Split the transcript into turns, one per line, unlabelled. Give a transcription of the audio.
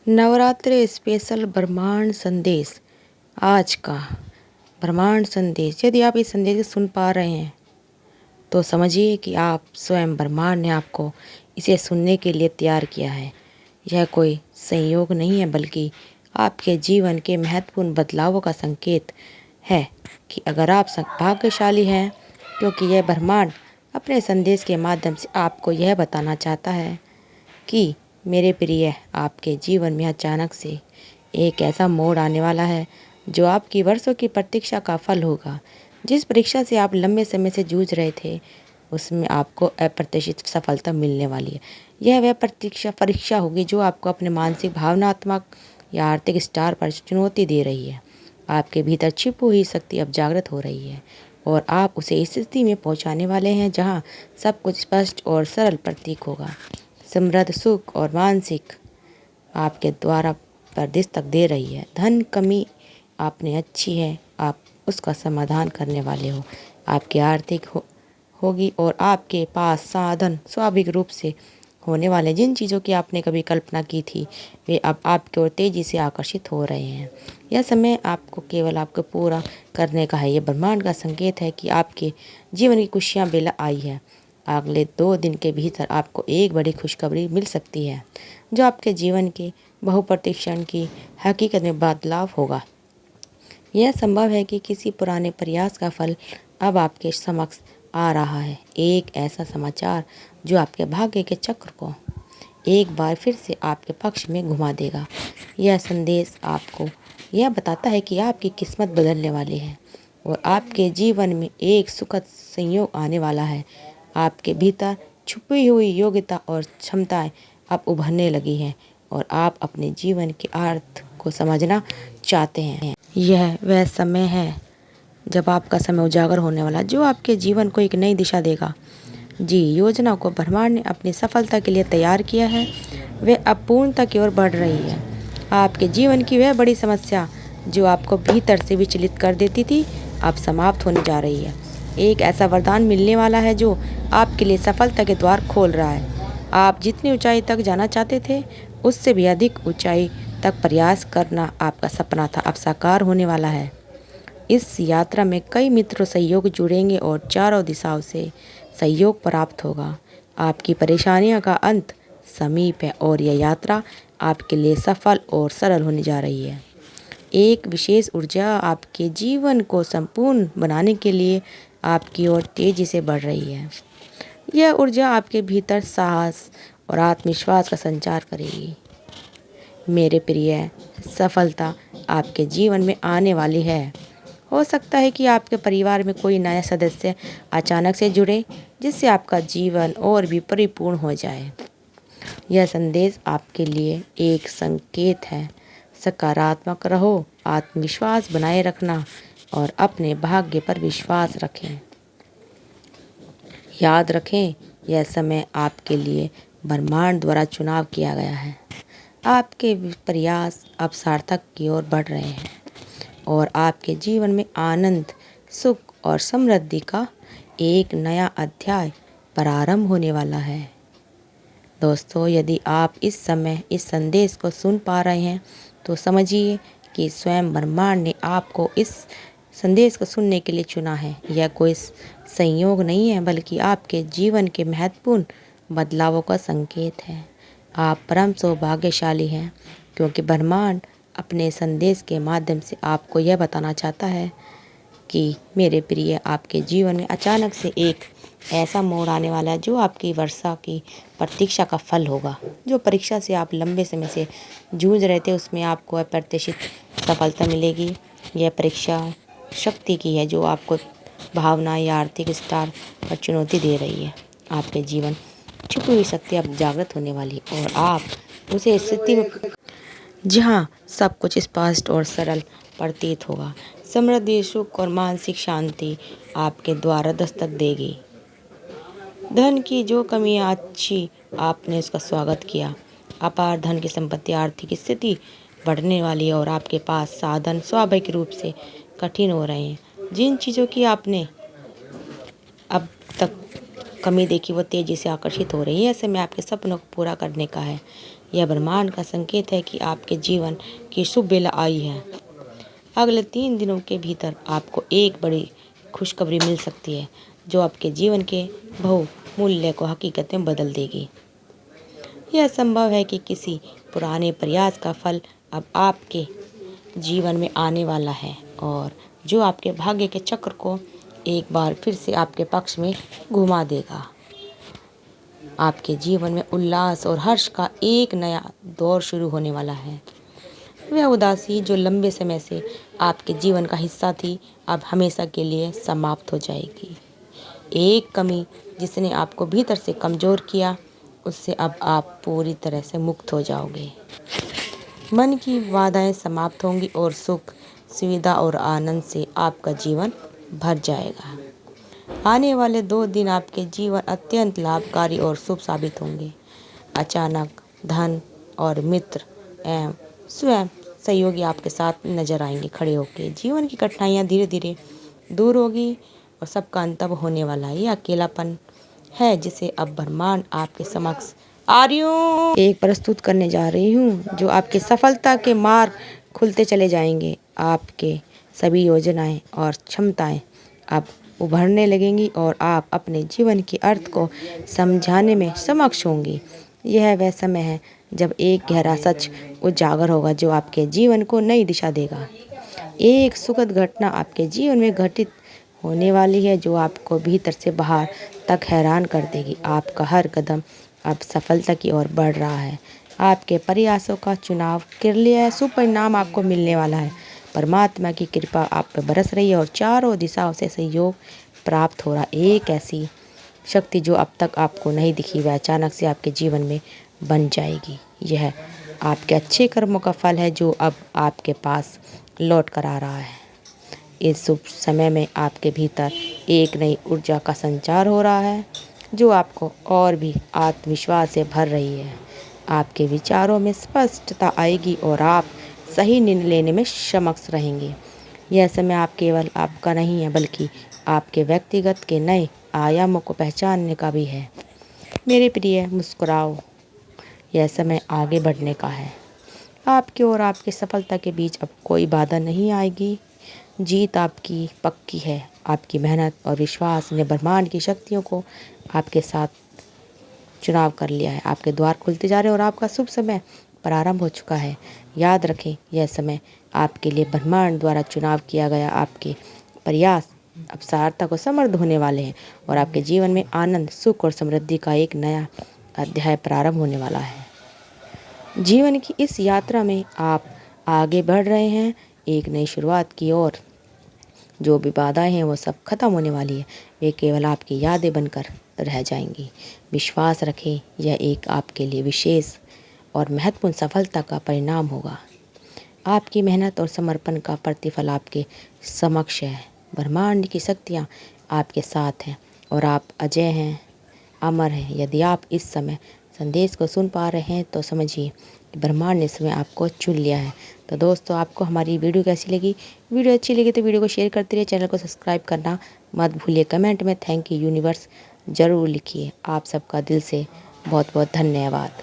Navratri special ब्रह्मांड संदेश। आज का ब्रह्मांड संदेश, यदि आप इस संदेश को सुन पा रहे हैं तो समझिए कि आप स्वयं ब्रह्मांड ने आपको इसे सुनने के लिए तैयार किया है। यह कोई संयोग नहीं है, बल्कि आपके जीवन के महत्वपूर्ण बदलावों का संकेत है कि अगर आप भाग्यशाली हैं, क्योंकि यह ब्रह्मांड अपने संदेश के माध्यम से आपको यह बताना चाहता है कि मेरे प्रिय, आपके जीवन में अचानक से एक ऐसा मोड़ आने वाला है जो आपकी वर्षों की प्रतीक्षा का फल होगा। जिस परीक्षा से आप लंबे समय से जूझ रहे थे, उसमें आपको अप्रत्याशित सफलता मिलने वाली है। यह वह परीक्षा होगी जो आपको अपने मानसिक, भावनात्मक या आर्थिक स्तर पर चुनौती दे रही है। आपके भीतर छिपी हुई शक्ति अब जागृत हो रही है और आप उसे इस स्थिति में पहुंचाने वाले हैं जहां सब कुछ स्पष्ट और सरल प्रतीक होगा। समृद्ध, सुख और मानसिक आपके द्वारा पर दस्तक दे रही है। धन कमी आपने अच्छी है, आप उसका समाधान करने वाले हो। आपकी आर्थिक होगी और आपके पास साधन स्वाभाविक रूप से होने वाले। जिन चीज़ों की आपने कभी कल्पना की थी, वे अब आपकी ओर तेजी से आकर्षित हो रहे हैं। यह समय आपको केवल आपको पूरा करने का है। यह ब्रह्मांड का संकेत है कि आपके जीवन की खुशियाँ बेला आई है। अगले 2 दिन के भीतर आपको एक बड़ी खुशखबरी मिल सकती है जो आपके जीवन के बहुप्रतीक्षण की हकीकत में बदलाव होगा। यह संभव है कि किसी पुराने प्रयास का फल अब आपके समक्ष आ रहा है। एक ऐसा समाचार जो आपके भाग्य के चक्र को एक बार फिर से आपके पक्ष में घुमा देगा। यह संदेश आपको यह बताता है कि आपकी किस्मत बदलने वाली है और आपके जीवन में एक सुखद संयोग आने वाला है। आपके भीतर छुपी हुई योग्यता और क्षमताएं अब उभरने लगी हैं और आप अपने जीवन के अर्थ को समझना चाहते हैं। यह वह समय है जब आपका समय उजागर होने वाला, जो आपके जीवन को एक नई दिशा देगा। जी योजना को ब्रह्मांड ने अपनी सफलता के लिए तैयार किया है। वे अब पूर्णता की ओर बढ़ रही है। आपके जीवन की वह बड़ी समस्या जो आपको भीतर से विचलित कर देती थी, अब समाप्त होने जा रही है। एक ऐसा वरदान मिलने वाला है जो आपके लिए सफलता के द्वार खोल रहा है। आप जितनी ऊंचाई तक जाना चाहते थे, उससे भी अधिक ऊंचाई तक प्रयास करना आपका सपना था, अब साकार होने वाला है। इस यात्रा में कई मित्र सहयोग जुड़ेंगे और चारों दिशाओं से सहयोग प्राप्त होगा। आपकी परेशानियों का अंत समीप है और यह यात्रा आपके लिए सफल और सरल होने जा रही है। एक विशेष ऊर्जा आपके जीवन को संपूर्ण बनाने के लिए आपकी ओर तेजी से बढ़ रही है। यह ऊर्जा आपके भीतर साहस और आत्मविश्वास का संचार करेगी। मेरे प्रिय, सफलता आपके जीवन में आने वाली है। हो सकता है कि आपके परिवार में कोई नया सदस्य अचानक से जुड़े, जिससे आपका जीवन और भी परिपूर्ण हो जाए। यह संदेश आपके लिए एक संकेत है। सकारात्मक रहो, आत्मविश्वास बनाए रखना और अपने भाग्य पर विश्वास रखें। याद रखें, यह समय आपके लिए ब्रह्मांड द्वारा चुनाव किया गया है। आपके प्रयास अब सार्थक की ओर बढ़ रहे हैं और आपके जीवन में आनंद, सुख और समृद्धि का एक नया अध्याय प्रारंभ होने वाला है। दोस्तों, यदि आप इस समय इस संदेश को सुन पा रहे हैं तो समझिए कि स्वयं ब्रह्मांड ने आपको इस संदेश को सुनने के लिए चुना है। यह कोई संयोग नहीं है, बल्कि आपके जीवन के महत्वपूर्ण बदलावों का संकेत है। आप परम सौभाग्यशाली हैं, क्योंकि ब्रह्मांड अपने संदेश के माध्यम से आपको यह बताना चाहता है कि मेरे प्रिय, आपके जीवन में अचानक से एक ऐसा मोड़ आने वाला है जो आपकी वर्षा की प्रतीक्षा का फल होगा। जो परीक्षा से आप लंबे समय से जूझ रहे थे, उसमें आपको अप्रत्याशित सफलता मिलेगी। यह परीक्षा शक्ति की है जो आपको भावना या आर्थिक स्तर पर चुनौती दे रही है। आपके जीवन छुपी हुई शक्ति अब जागृत होने वाली है और आप उसे स्थिति में जहाँ सब कुछ स्पष्ट और सरल प्रतीत होगा। समृद्धि, सुख और मानसिक शांति आपके द्वारा दस्तक देगी। धन की जो कमियाँ अच्छी, आपने उसका स्वागत किया। अपार धन की संपत्ति, आर्थिक स्थिति बढ़ने वाली है और आपके पास साधन स्वाभाविक रूप से कठिन हो रहे हैं। जिन चीज़ों की आपने अब तक कमी देखी, वो तेजी से आकर्षित हो रही है। ऐसे में आपके सपनों को पूरा करने का है। यह ब्रह्मांड का संकेत है कि आपके जीवन की शुभ वेला आई है। अगले 3 दिनों के भीतर आपको एक बड़ी खुशखबरी मिल सकती है जो आपके जीवन के बहुमूल्य को हकीकत में बदल देगी। यह संभव है कि किसी पुराने प्रयास का फल अब आपके जीवन में आने वाला है और जो आपके भाग्य के चक्र को एक बार फिर से आपके पक्ष में घुमा देगा। आपके जीवन में उल्लास और हर्ष का एक नया दौर शुरू होने वाला है। वह उदासी जो लंबे समय से आपके जीवन का हिस्सा थी अब हमेशा के लिए समाप्त हो जाएगी। एक कमी जिसने आपको भीतर से कमज़ोर किया उससे अब आप पूरी तरह से मुक्त हो जाओगे। मन की बाधाएं समाप्त होंगी और सुख, सुविधा और आनंद से आपका जीवन भर जाएगा। आने वाले 2 दिन आपके जीवन अत्यंत लाभकारी और शुभ साबित होंगे। अचानक धन और मित्र एवं स्वयं सहयोगी आपके साथ नजर आएंगे खड़े होकर। जीवन की कठिनाइयाँ धीरे धीरे दूर होगी और सबका अंत होने वाला है। यह अकेलापन है जिसे अब ब्रह्मांड आपके समक्ष एक प्रस्तुत करने जा रही हूँ जो आपकी सफलता के मार्ग खुलते चले जाएंगे। आपके सभी योजनाएं और क्षमताएं अब उभरने लगेंगी और आप अपने जीवन के अर्थ को समझाने में सक्षम होंगी। यह वह समय है जब एक गहरा सच उजागर होगा जो आपके जीवन को नई दिशा देगा। एक सुखद घटना आपके जीवन में घटित होने वाली है जो आपको भीतर से बाहर तक हैरान कर देगी। आपका हर कदम अब सफलता की ओर बढ़ रहा है। आपके प्रयासों का चुनाव कर लिया है, शुभ परिणाम आपको मिलने वाला है। परमात्मा की कृपा आप पर बरस रही है और चारों दिशाओं से सहयोग प्राप्त हो रहा। एक ऐसी शक्ति जो अब तक आपको नहीं दिखी वह अचानक से आपके जीवन में बन जाएगी। यह आपके अच्छे कर्मों का फल है जो अब आपके पास लौट कर आ रहा है। इस शुभ समय में आपके भीतर एक नई ऊर्जा का संचार हो रहा है जो आपको और भी आत्मविश्वास से भर रही है। आपके विचारों में स्पष्टता आएगी और आप सही निर्णय लेने में सक्षम रहेंगे। यह समय आप केवल आपका नहीं है बल्कि आपके व्यक्तिगत के नए आयामों को पहचानने का भी है। मेरे प्रिय, मुस्कुराओ, यह समय आगे बढ़ने का है। आपके और आपकी सफलता के बीच अब कोई बाधा नहीं आएगी। जीत आपकी पक्की है। आपकी मेहनत और विश्वास ने ब्रह्मांड की शक्तियों को आपके साथ चुनाव कर लिया है। आपके द्वार खुलते जा रहे हैं और आपका शुभ समय प्रारंभ हो चुका है। याद रखें, यह समय आपके लिए ब्रह्मांड द्वारा चुनाव किया गया। आपके प्रयास अब सार्थक और समृद्ध होने वाले हैं और आपके जीवन में आनंद, सुख और समृद्धि का एक नया अध्याय प्रारंभ होने वाला है। जीवन की इस यात्रा में आप आगे बढ़ रहे हैं एक नई शुरुआत की ओर। जो भी बाधाएं हैं वो सब खत्म होने वाली है। वे केवल आपकी यादें बनकर रह जाएंगी। विश्वास रखें, यह एक आपके लिए विशेष और महत्वपूर्ण सफलता का परिणाम होगा। आपकी मेहनत और समर्पण का प्रतिफल आपके समक्ष है। ब्रह्मांड की शक्तियाँ आपके साथ हैं और आप अजय हैं, अमर हैं। यदि आप इस समय संदेश को सुन पा रहे हैं तो समझिए कि ब्रह्मांड ने इस समय आपको चुन लिया है। तो दोस्तों, आपको हमारी वीडियो कैसी लगी? वीडियो अच्छी लगी तो वीडियो को शेयर करते रहिए, चैनल को सब्सक्राइब करना मत भूलिए। कमेंट में थैंक यू यूनिवर्स ज़रूर लिखिए। आप सबका दिल से बहुत बहुत धन्यवाद।